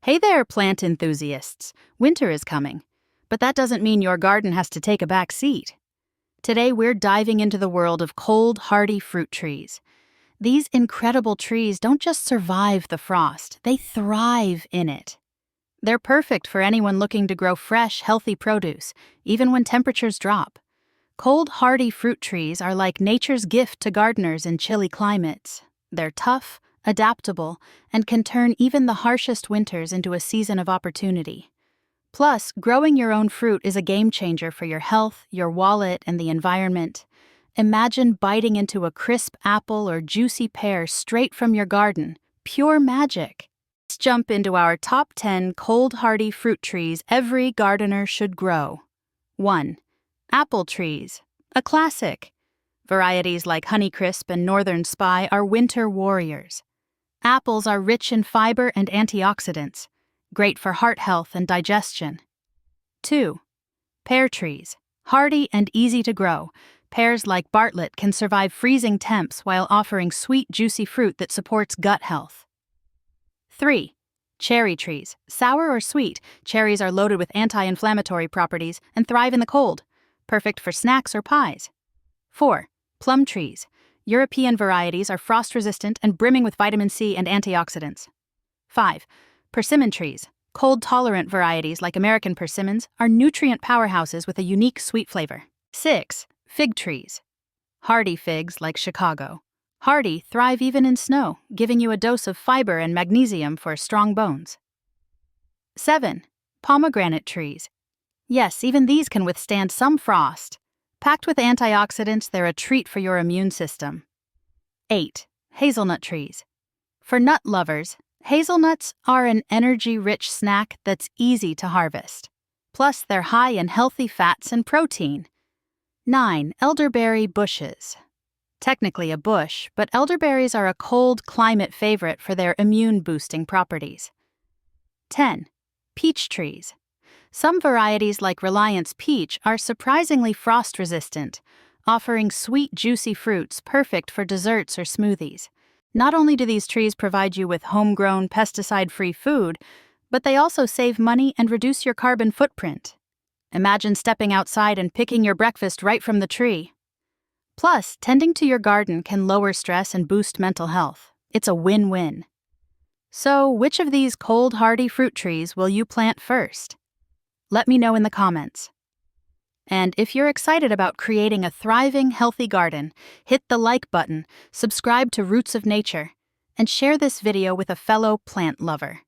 Hey there, plant enthusiasts. Winter is coming, but that doesn't mean your garden has to take a back seat. Today, we're diving into the world of cold, hardy fruit trees. These incredible trees don't just survive the frost, they thrive in it. They're perfect for anyone looking to grow fresh, healthy produce, even when temperatures drop. Cold, hardy fruit trees are like nature's gift to gardeners in chilly climates. They're tough, adaptable, and can turn even the harshest winters into a season of opportunity. Plus, growing your own fruit is a game changer for your health, your wallet, and the environment. Imagine biting into a crisp apple or juicy pear straight from your garden. Pure magic. Let's jump into our top 10 cold hardy fruit trees every gardener should grow. 1. Apple trees. A classic. Varieties like Honeycrisp and Northern Spy are winter warriors. Apples are rich in fiber and antioxidants, great for heart health and digestion. 2. Pear trees. Hardy and easy to grow, pears like Bartlett can survive freezing temps while offering sweet, juicy fruit that supports gut health. 3. Cherry trees. Sour or sweet, cherries are loaded with anti-inflammatory properties and thrive in the cold, perfect for snacks or pies. 4. Plum trees. European varieties are frost-resistant and brimming with vitamin C and antioxidants. 5. Persimmon trees. Cold-tolerant varieties like American persimmons are nutrient powerhouses with a unique sweet flavor. 6. Fig trees. Hardy figs like Chicago. Hardy thrive even in snow, giving you a dose of fiber and magnesium for strong bones. 7. Pomegranate trees. Yes, even these can withstand some frost. Packed with antioxidants, they're a treat for your immune system. 8. Hazelnut trees. For nut lovers, hazelnuts are an energy-rich snack that's easy to harvest. Plus, they're high in healthy fats and protein. 9. Elderberry bushes. Technically a bush, but elderberries are a cold climate favorite for their immune-boosting properties. 10. Peach trees. Some varieties like Reliance Peach are surprisingly frost-resistant, offering sweet, juicy fruits perfect for desserts or smoothies. Not only do these trees provide you with homegrown, pesticide-free food, but they also save money and reduce your carbon footprint. Imagine stepping outside and picking your breakfast right from the tree. Plus, tending to your garden can lower stress and boost mental health. It's a win-win. So, which of these cold, hardy fruit trees will you plant first? Let me know in the comments. And if you're excited about creating a thriving, healthy garden, hit the like button, subscribe to Roots of Nature, and share this video with a fellow plant lover.